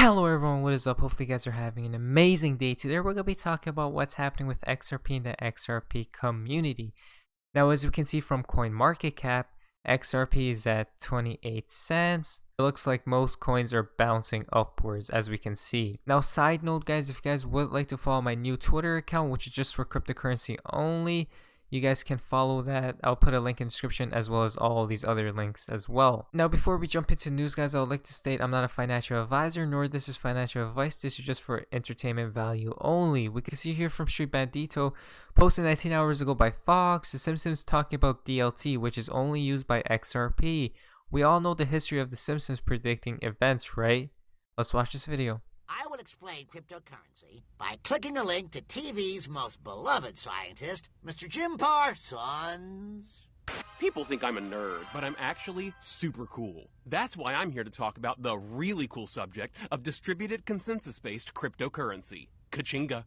Hello everyone, what is up? Hopefully you guys are having an amazing day. Today we're going to be talking about what's happening with XRP in the XRP community. Now as we can see from CoinMarketCap, XRP is at 28 cents. It looks like most coins are bouncing upwards as we can see. Now side note guys, if you guys would like to follow my new Twitter account, which is just for cryptocurrency only, you guys can follow that. I'll put a link in the description as well as all these other links as well. Now before we jump into news guys, I would like to state I'm not a financial advisor, nor this is financial advice. This is just for entertainment value only. We can see here from Street Bandito, posted 19 hours ago by Fox, The Simpsons talking about DLT, which is only used by XRP. We all know the history of The Simpsons predicting events, right? Let's watch this video. I will explain cryptocurrency by clicking a link to TV's most beloved scientist, Mr. Jim Parsons. People think I'm a nerd, but I'm actually super cool. That's why I'm here to talk about the really cool subject of distributed consensus-based cryptocurrency. Kachinga.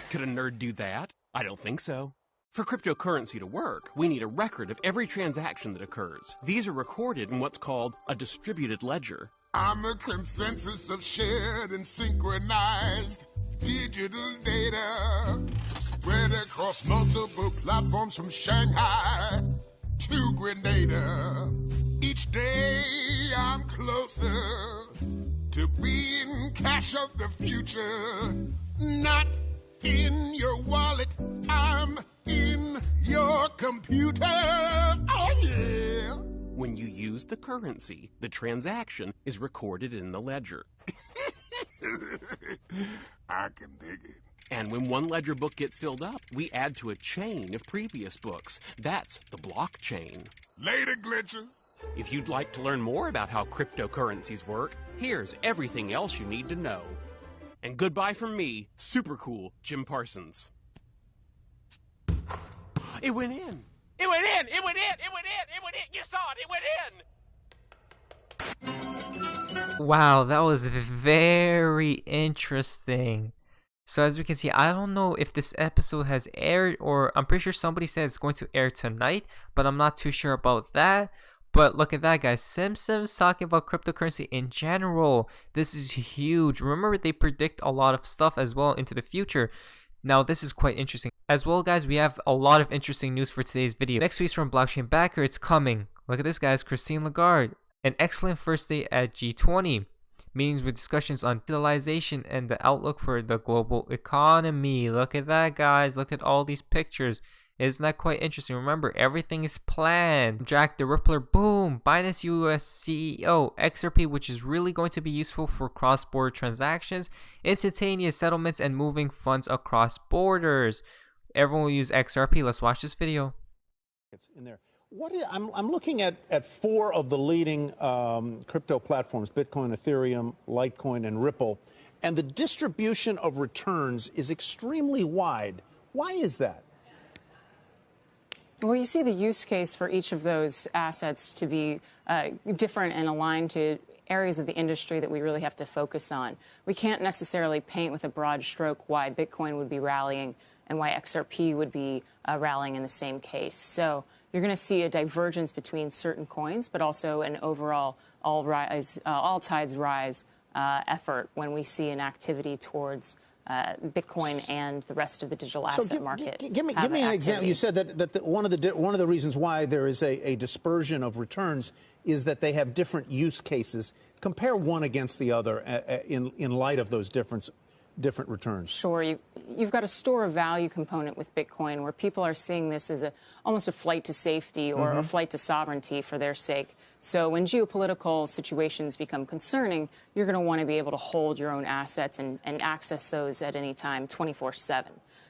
Could a nerd do that? I don't think so. For cryptocurrency to work, we need a record of every transaction that occurs. These are recorded in what's called a distributed ledger. I'm a consensus of shared and synchronized digital data spread across multiple platforms from Shanghai to Grenada. Each day I'm closer to being cash of the future, not in your wallet. I'm in your computer. Oh yeah. When you use the currency, the transaction is recorded in the ledger. I can dig it. And when one ledger book gets filled up, we add to a chain of previous books. That's the blockchain. Later, glitches. If you'd like to learn more about how cryptocurrencies work, here's everything else you need to know. And goodbye from me, super cool Jim Parsons. It went in. It went in. It went in. It went in. It went in. You saw it. It went in. Wow, that was very interesting. So as we can see, I don't know if this episode has aired, or I'm pretty sure somebody said it's going to air tonight, but I'm not too sure about that. But look at that guys, Simpsons talking about cryptocurrency in general. This is huge. Remember, they predict a lot of stuff as well into the future. Now this is quite interesting. As well guys, we have a lot of interesting news for today's video. Next tweet from Blockchain Backer, it's coming. Look at this guys, Christine Lagarde. An excellent first day at G20. Meetings with discussions on digitalization and the outlook for the global economy. Look at that guys, look at all these pictures. Isn't that quite interesting? Remember, everything is planned. Jack the Rippler, boom. Binance US CEO, XRP, which is really going to be useful for cross-border transactions, instantaneous settlements, and moving funds across borders. Everyone will use XRP. Let's watch this video. It's in there. I'm looking at four of the leading crypto platforms: Bitcoin, Ethereum, Litecoin, and Ripple, and the distribution of returns is extremely wide. Why is that? Well, you see the use case for each of those assets to be different and aligned to areas of the industry that we really have to focus on. We can't necessarily paint with a broad stroke why Bitcoin would be rallying and why XRP would be rallying in the same case. So you're going to see a divergence between certain coins, but also an overall all tides rise effort when we see an activity towards Bitcoin and the rest of the digital asset market. Give me an example. You said that one of the reasons why there is a dispersion of returns is that they have different use cases. Compare one against the other in light of those different returns. Sure. You've got a store of value component with Bitcoin where people are seeing this as almost a flight to safety or a flight to sovereignty for their sake. So when geopolitical situations become concerning, you're going to want to be able to hold your own assets and access those at any time 24/7.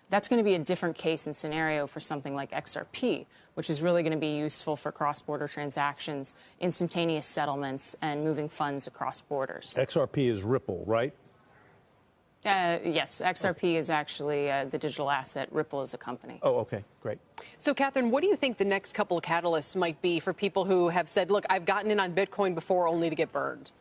That's going to be a different case and scenario for something like XRP, which is really going to be useful for cross-border transactions, instantaneous settlements, and moving funds across borders. XRP is Ripple, right? Yes, XRP is actually the digital asset. Ripple is a company. Oh, okay, great. So, Catherine, what do you think the next couple of catalysts might be for people who have said, look, I've gotten in on Bitcoin before only to get burned?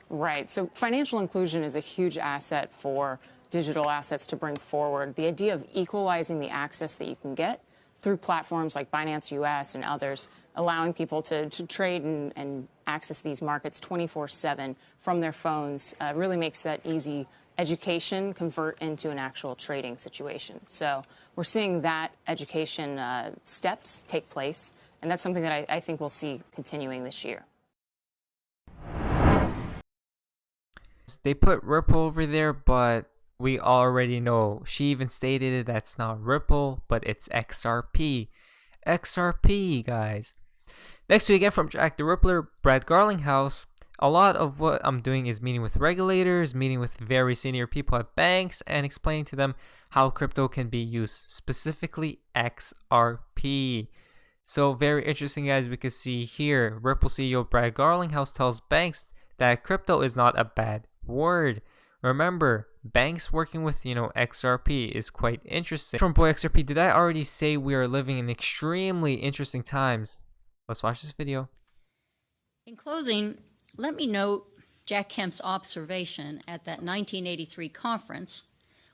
Right. So financial inclusion is a huge asset for digital assets to bring forward. The idea of equalizing the access that you can get through platforms like Binance US and others, allowing people to trade and access these markets 24/7 from their phones really makes that easy education convert into an actual trading situation. So we're seeing that education steps take place, and that's something that I think we'll see continuing this year. They put Ripple over there, but we already know. She even stated that's not Ripple, but it's XRP. XRP, guys. Next week again from Jack the Rippler, Brad Garlinghouse. A lot of what I'm doing is meeting with regulators, meeting with very senior people at banks, and explaining to them how crypto can be used, specifically XRP. So very interesting, guys. We can see here, Ripple CEO Brad Garlinghouse tells banks that crypto is not a bad word. Remember, banks working with, XRP is quite interesting. From Boy XRP, did I already say we are living in extremely interesting times? Let's watch this video. In closing, let me note Jack Kemp's observation at that 1983 conference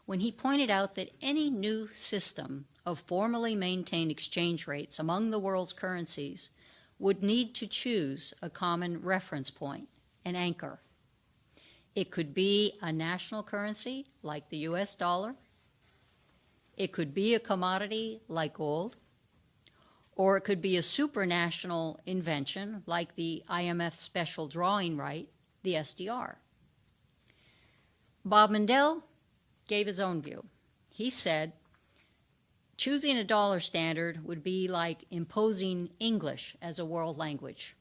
when he pointed out that any new system of formally maintained exchange rates among the world's currencies would need to choose a common reference point, an anchor. It could be a national currency like the US dollar. It could be a commodity like gold. Or it could be a supranational invention like the IMF special drawing right, the SDR. Bob Mundell gave his own view. He said, choosing a dollar standard would be like imposing English as a world language.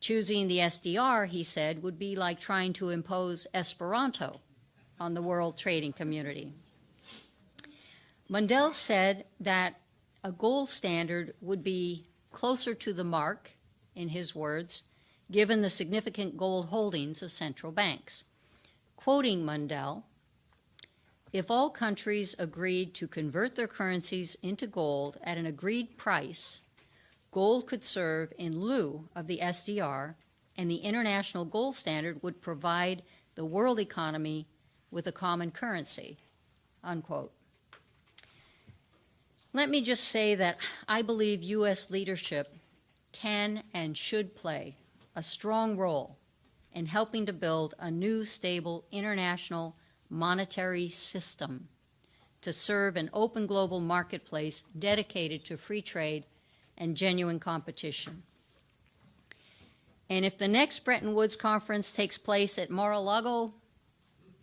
Choosing the SDR, he said, would be like trying to impose Esperanto on the world trading community. Mundell said that a gold standard would be closer to the mark, in his words, given the significant gold holdings of central banks. Quoting Mundell, if all countries agreed to convert their currencies into gold at an agreed price, gold could serve in lieu of the SDR, and the international gold standard would provide the world economy with a common currency, unquote. Let me just say that I believe U.S. leadership can and should play a strong role in helping to build a new, stable international monetary system to serve an open global marketplace dedicated to free trade and genuine competition. And if the next Bretton Woods conference takes place at Mar-a-Lago,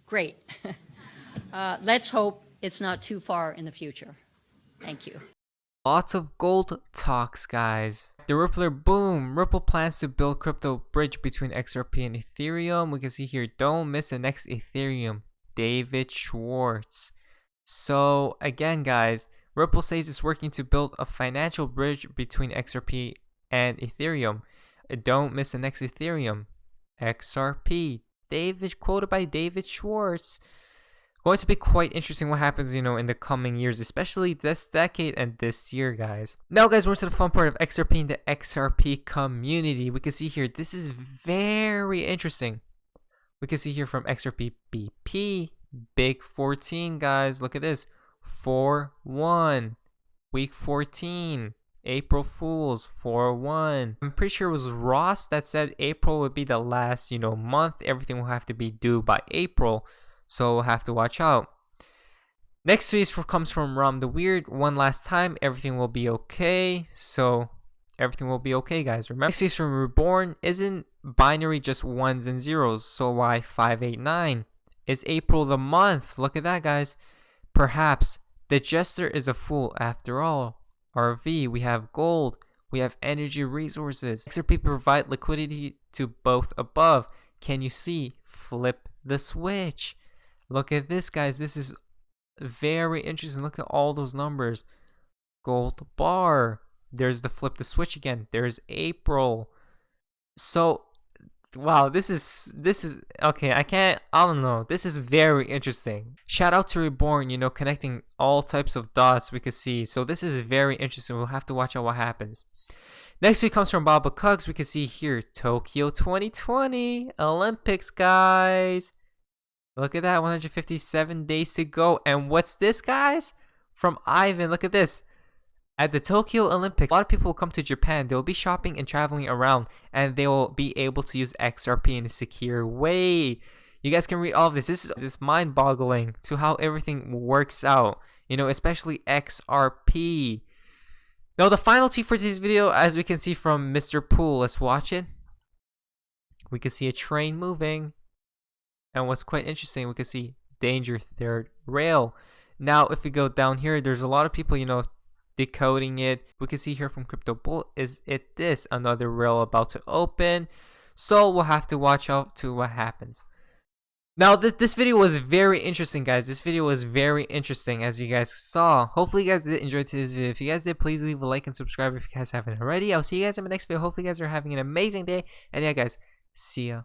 great. Let's hope it's not too far in the future. Thank you. Lots of gold talks, guys. The Rippler, boom. Ripple plans to build crypto bridge between XRP and Ethereum. We can see here, don't miss the next Ethereum. David Schwartz. So again, guys, Ripple says it's working to build a financial bridge between XRP and Ethereum. Don't miss the next Ethereum. XRP. Quoted by David Schwartz. Going to be quite interesting what happens, in the coming years, especially this decade and this year, guys. Now, guys, we're to the fun part of XRP and the XRP community. We can see here, this is very interesting. We can see here from XRP BP, Big 14, guys. Look at this. 4-1. Week 14. April Fools. 4-1. I'm pretty sure it was Ross that said April would be the last, month. Everything will have to be due by April. So we'll have to watch out. Next tweet comes from Rom the Weird. One last time, everything will be okay. So everything will be okay, guys. Remember, next tweet from Reborn. Isn't binary just ones and zeros? So why 589? Is April the month? Look at that, guys. Perhaps the jester is a fool after all. RV, we have gold. We have energy resources. XRP provide liquidity to both above. Can you see? Flip the switch. Look at this, guys. This is very interesting. Look at all those numbers. Gold bar. There's the flip the switch again. There's April. So, wow, this is okay. I don't know. This is very interesting. Shout out to Reborn, connecting all types of dots we could see. So this is very interesting. We'll have to watch out what happens. Next week comes from Baba Cugs. We can see here Tokyo 2020 Olympics, guys. Look at that, 157 days to go. And what's this, guys? From Ivan, look at this. At the Tokyo Olympics, a lot of people will come to Japan. They'll be shopping and traveling around, and they will be able to use XRP in a secure way. You guys can read all of this. This is mind-boggling to how everything works out, you know, especially XRP. Now, the final tweet for today's video, as we can see from Mr. Pool, let's watch it. We can see a train moving, and what's quite interesting, we can see danger third rail. Now, if we go down here, there's a lot of people, you know, decoding it. We can see here from Crypto Bull, is it this? Another rail about to open. So we'll have to watch out to what happens. Now, this video was very interesting, guys. This video was very interesting, as you guys saw. Hopefully, you guys did enjoy today's video. If you guys did, please leave a like and subscribe if you guys haven't already. I'll see you guys in my next video. Hopefully, you guys are having an amazing day. And yeah, guys, see ya.